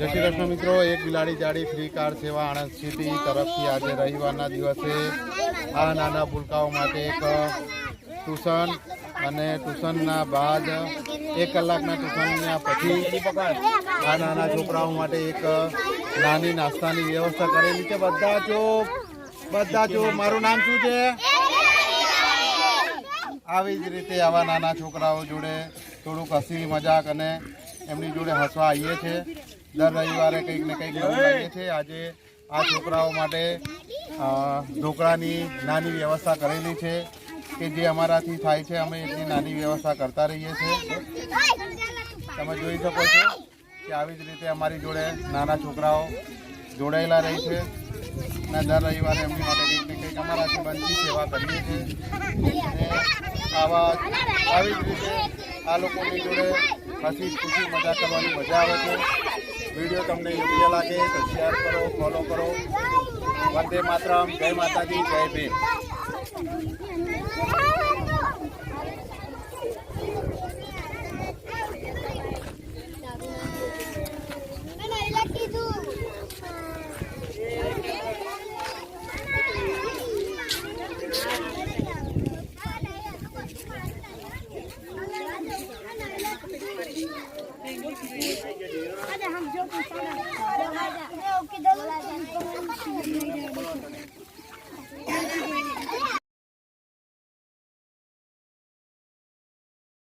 જય શ્રી કૃષ્ણ મિત્રો, એક બિલાડી જાડી ફ્રી કાર સેવા આણંદ સિટી તરફથી આજે રવિવારના દિવસે આ નાના ભૂલકાઓ માટે એક ટ્યુશન અને ટ્યુશનના બાદ 1 કલાકના ટ્યુશનના પછી આ નાના છોકરાઓ માટે એક નાની નાસ્તાની વ્યવસ્થા કરેલી છે। બધા ચૂપ। મારું નામ શું છે? આવી જ રીતે આવા નાના છોકરાઓ જોડે થોડુંક હસી મજાક અને એમની જોડે હસવા આવીએ છીએ। દર રવિવારે કંઈક ને કંઈક નવું લાગે છે। આજે આ છોકરાઓ માટે ઢોકળાની નાની વ્યવસ્થા કરેલી છે કે જે અમારાથી થાય છે, અમે એટલી નાની વ્યવસ્થા કરતા રહીએ છીએ। તમે જોઈ શકો છો કે આવી જ રીતે અમારી જોડે નાના છોકરાઓ જોડાયેલા રહે છે અને દર રવિવારે એમની માટે કંઈક ને કંઈક અમારાથી બનતી સેવા કરીએ છીએ। અને આવી જ રીતે આ લોકોની જોડે હસી ખુશી મજા કરવાની મજા આવે છે। વિડીયો તમને યોગ્ય લાગે તો શેર કરો, ફોલો કરો। વંદે માતરમ, જય માતાજી, જય ભીમ। हम जो